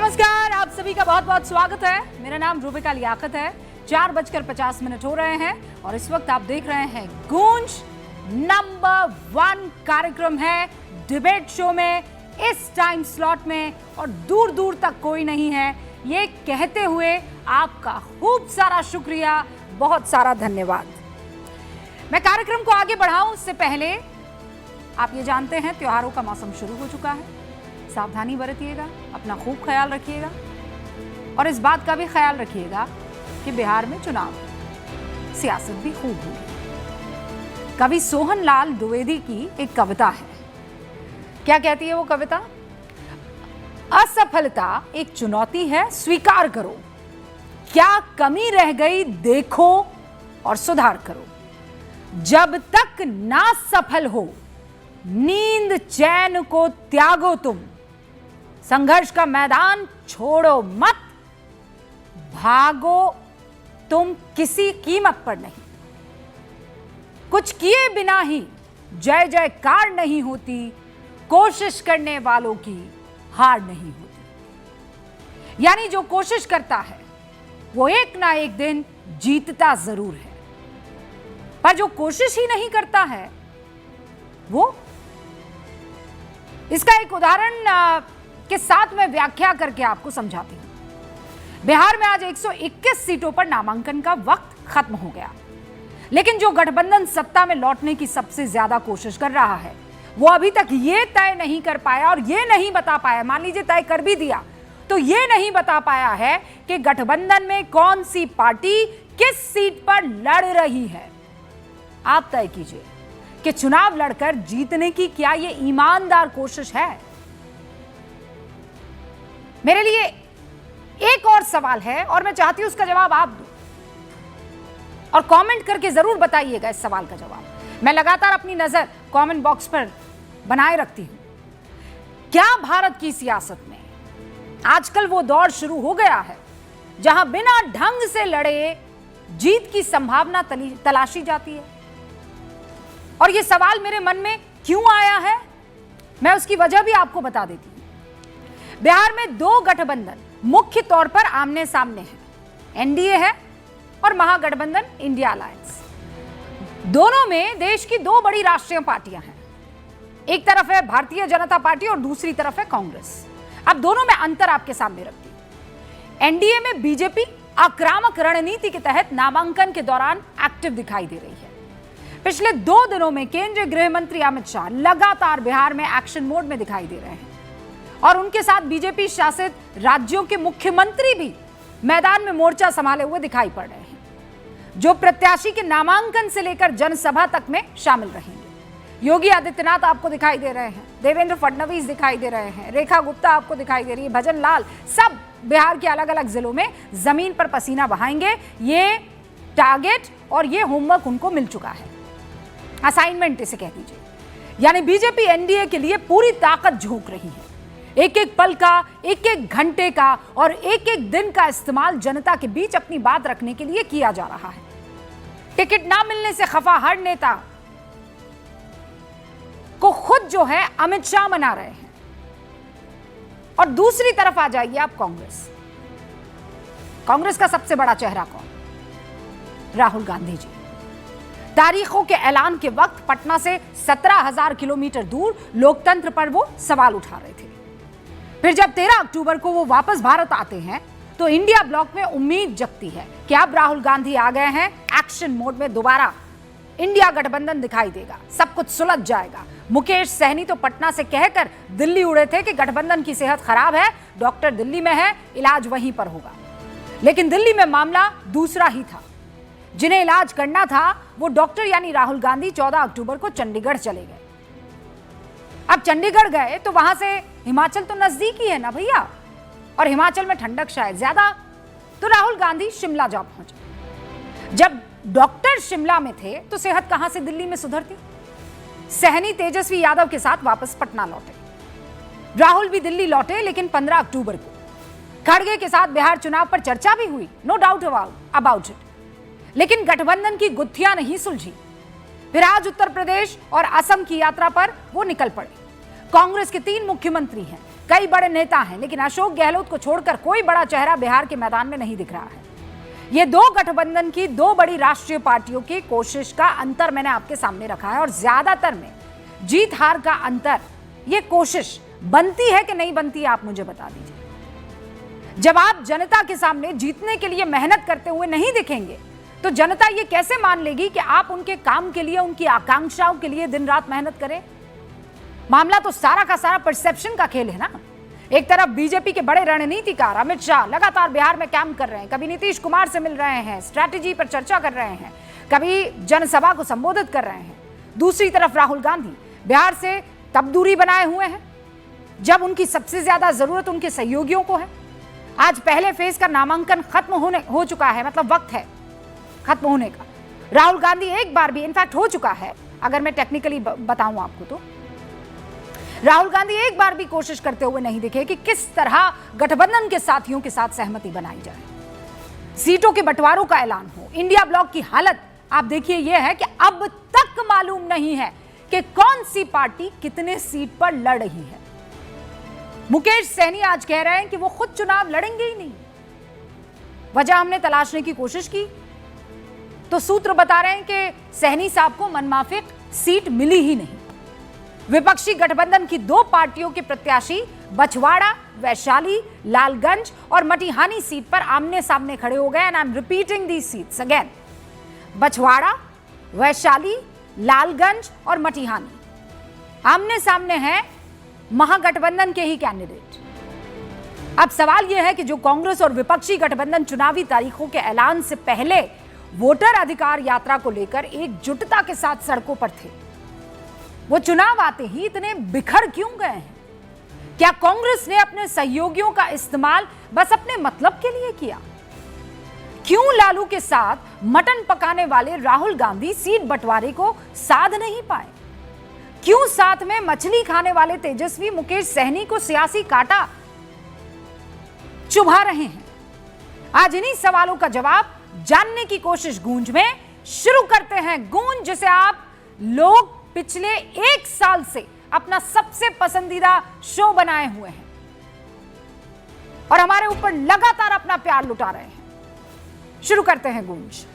नमस्कार, आप सभी का बहुत बहुत स्वागत है। मेरा नाम रूबिका लियाकत है। 4:50 हो रहे हैं और इस वक्त आप देख रहे हैं गूंज नंबर 1 कार्यक्रम है डिबेट शो में, इस टाइम स्लॉट में, और दूर दूर तक कोई नहीं है। ये कहते हुए आपका खूब सारा शुक्रिया, बहुत सारा धन्यवाद। मैं कार्यक्रम को आगे बढ़ाऊं उससे पहले आप ये जानते हैं त्योहारों का मौसम शुरू हो चुका है। सावधानी बरतिएगा, अपना खूब ख्याल रखिएगा और इस बात का भी ख्याल रखिएगा कि बिहार में चुनाव सियासत भी खूब हुई। कवि सोहन लाल द्विवेदी की एक कविता है। क्या कहती है वो कविता? असफलता एक चुनौती है, स्वीकार करो। क्या कमी रह गई देखो और सुधार करो। जब तक ना सफल हो नींद चैन को त्यागो तुम। संघर्ष का मैदान छोड़ो मत, भागो तुम किसी कीमत पर नहीं। कुछ किए बिना ही जय जयकार नहीं होती, कोशिश करने वालों की हार नहीं होती। यानी जो कोशिश करता है वो एक ना एक दिन जीतता जरूर है, पर जो कोशिश ही नहीं करता है वो। इसका एक उदाहरण के साथ मैं व्याख्या करके आपको समझाती हूं। बिहार में आज 121 सीटों पर नामांकन का वक्त खत्म हो गया, लेकिन जो गठबंधन सत्ता में लौटने की सबसे ज्यादा कोशिश कर रहा है वो अभी तक ये तय नहीं कर पाया और ये नहीं बता पाया, मान लीजिए तय कर भी दिया तो ये नहीं बता पाया है कि गठबंधन में कौन सी पार्टी किस सीट पर लड़ रही है। आप तय कीजिए कि चुनाव लड़कर जीतने की क्या ये ईमानदार कोशिश है। मेरे लिए एक और सवाल है और मैं चाहती हूं उसका जवाब आप दो और कमेंट करके जरूर बताइएगा इस सवाल का जवाब। मैं लगातार अपनी नजर कमेंट बॉक्स पर बनाए रखती हूं। क्या भारत की सियासत में आजकल वो दौर शुरू हो गया है जहां बिना ढंग से लड़े जीत की संभावना तलाशी जाती है? और ये सवाल मेरे मन में क्यों आया है, मैं उसकी वजह भी आपको बता देती हूं। बिहार में दो गठबंधन मुख्य तौर पर आमने सामने हैं, एनडीए है और महागठबंधन इंडिया अलायंस। दोनों में देश की दो बड़ी राष्ट्रीय पार्टियां हैं। एक तरफ है भारतीय जनता पार्टी और दूसरी तरफ है कांग्रेस। अब दोनों में अंतर आपके सामने रखती हूं। एनडीए में बीजेपी आक्रामक रणनीति के तहत नामांकन के दौरान एक्टिव दिखाई दे रही है। पिछले 2 दिनों में केंद्रीय गृह मंत्री अमित शाह लगातार बिहार में एक्शन मोड में दिखाई दे रहे हैं और उनके साथ बीजेपी शासित राज्यों के मुख्यमंत्री भी मैदान में मोर्चा संभाले हुए दिखाई पड़ रहे हैं, जो प्रत्याशी के नामांकन से लेकर जनसभा तक में शामिल रहेंगे। योगी आदित्यनाथ आपको दिखाई दे रहे हैं, देवेंद्र फडणवीस दिखाई दे रहे हैं, रेखा गुप्ता आपको दिखाई दे रही है, भजन लाल, सब बिहार के अलग अलग जिलों में जमीन पर पसीना बहाएंगे। ये टारगेट और ये होमवर्क उनको मिल चुका है, असाइनमेंट इसे कह दीजिए। यानी बीजेपी एनडीए के लिए पूरी ताकत झोंक रही है। एक एक पल का, एक एक घंटे का और एक एक दिन का इस्तेमाल जनता के बीच अपनी बात रखने के लिए किया जा रहा है। टिकट ना मिलने से खफा हर नेता को खुद जो है अमित शाह मना रहे हैं। और दूसरी तरफ आ जाइए आप कांग्रेस। कांग्रेस का सबसे बड़ा चेहरा कौन? राहुल गांधी जी। तारीखों के ऐलान के वक्त पटना से 17,000 किलोमीटर दूर लोकतंत्र पर वो सवाल उठा रहे थे। फिर जब 13 अक्टूबर को वो वापस भारत आते हैं तो इंडिया ब्लॉक में उम्मीद जगती है कि अब राहुल गांधी आ गए हैं एक्शन मोड में, दोबारा इंडिया गठबंधन दिखाई देगा, सब कुछ सुलझ जाएगा। मुकेश सहनी तो पटना से कहकर दिल्ली उड़े थे कि गठबंधन की सेहत खराब है, डॉक्टर दिल्ली में है, इलाज वहीं पर होगा। लेकिन दिल्ली में मामला दूसरा ही था। जिन्हें इलाज करना था वो डॉक्टर यानी राहुल गांधी 14 अक्टूबर को चंडीगढ़ चले गए। अब चंडीगढ़ गए तो वहां से हिमाचल तो नजदीक ही है ना भैया, और हिमाचल में ठंडक शायद ज्यादा, तो राहुल गांधी शिमला जा पहुंचे। जब डॉक्टर शिमला में थे तो सेहत कहां से दिल्ली में सुधरती? सहनी तेजस्वी यादव के साथ वापस पटना लौटे, राहुल भी दिल्ली लौटे। लेकिन 15 अक्टूबर को खड़गे के साथ बिहार चुनाव पर चर्चा भी हुई, नो डाउट अबाउट इट, लेकिन गठबंधन की गुत्थियां नहीं सुलझी। फिर आज उत्तर प्रदेश और असम की यात्रा पर वो निकल पड़े। कांग्रेस के 3 मुख्यमंत्री हैं, कई बड़े नेता हैं, लेकिन अशोक गहलोत को छोड़कर कोई बड़ा चेहरा बिहार के मैदान में नहीं दिख रहा है। ये 2 गठबंधन की 2 बड़ी राष्ट्रीय पार्टियों की कोशिश का अंतर मैंने आपके सामने रखा है, और ज्यादातर में जीत हार का अंतर, ये कोशिश बनती है कि नहीं बनती है, आप मुझे बता दीजिए। जब आप जनता के सामने जीतने के लिए मेहनत करते हुए नहीं दिखेंगे, तो जनता ये कैसे मान लेगी कि आप उनके काम के लिए, उनकी आकांक्षाओं के लिए दिन रात मेहनत करें। मामला तो सारा का सारा परसेप्शन का खेल है ना। एक तरफ बीजेपी के बड़े रणनीतिकार अमित शाह लगातार बिहार में काम कर रहे हैं, कभी नीतीश कुमार से मिल रहे हैं, स्ट्रैटेजी पर चर्चा कर रहे हैं, कभी जनसभा को संबोधित कर रहे हैं। दूसरी तरफ राहुल गांधी बिहार से तब दूरी बनाए हुए हैं जब उनकी सबसे ज्यादा जरूरत उनके सहयोगियों को है। आज पहले फेज का नामांकन खत्म हो चुका है, मतलब वक्त है खत्म होने का। राहुल गांधी एक बार भी, इनफैक्ट हो चुका है, अगर मैं टेक्निकली बताऊं आपको तो राहुल गांधी एक बार भी कोशिश करते हुए नहीं दिखे कि किस तरह गठबंधन के साथियों के साथ सहमति बनाई जाए, सीटों के बंटवारों का ऐलान हो। इंडिया ब्लॉक की हालत आप देखिए, यह है कि अब तक मालूम नहीं है कि कौन सी पार्टी कितने सीट पर लड़ रही है। मुकेश सहनी आज कह रहे हैं कि वो खुद चुनाव लड़ेंगे ही नहीं। वजह हमने तलाशने की कोशिश की तो सूत्र बता रहे हैं कि सहनी साहब को मनमाफिक सीट मिली ही नहीं। विपक्षी गठबंधन की 2 पार्टियों के प्रत्याशी बछवाड़ा, वैशाली, लालगंज और मटिहानी सीट पर आमने सामने खड़े हो गए। And I am repeating these seats again. Bachhwara, Vaishali, Lalganj और मटिहानी आमने सामने हैं महागठबंधन के ही कैंडिडेट। अब सवाल यह है कि जो कांग्रेस और विपक्षी गठबंधन चुनावी तारीखों के ऐलान से पहले वोटर अधिकार यात्रा को लेकर एकजुटता के साथ सड़कों पर थे, वो चुनाव आते ही इतने बिखर क्यों गए हैं? क्या कांग्रेस ने अपने सहयोगियों का इस्तेमाल बस अपने मतलब के लिए किया? क्यों लालू के साथ मटन पकाने वाले राहुल गांधी सीट बंटवारे को साध नहीं पाए? क्यों साथ में मछली खाने वाले तेजस्वी मुकेश सहनी को सियासी कांटा चुभा रहे हैं? आज इन्हीं सवालों का जवाब जानने की कोशिश गूंज में शुरू करते हैं। गूंज जिसे आप लोग पिछले 1 साल से अपना सबसे पसंदीदा शो बनाए हुए हैं और हमारे ऊपर लगातार अपना प्यार लुटा रहे हैं। शुरू करते हैं गूंज।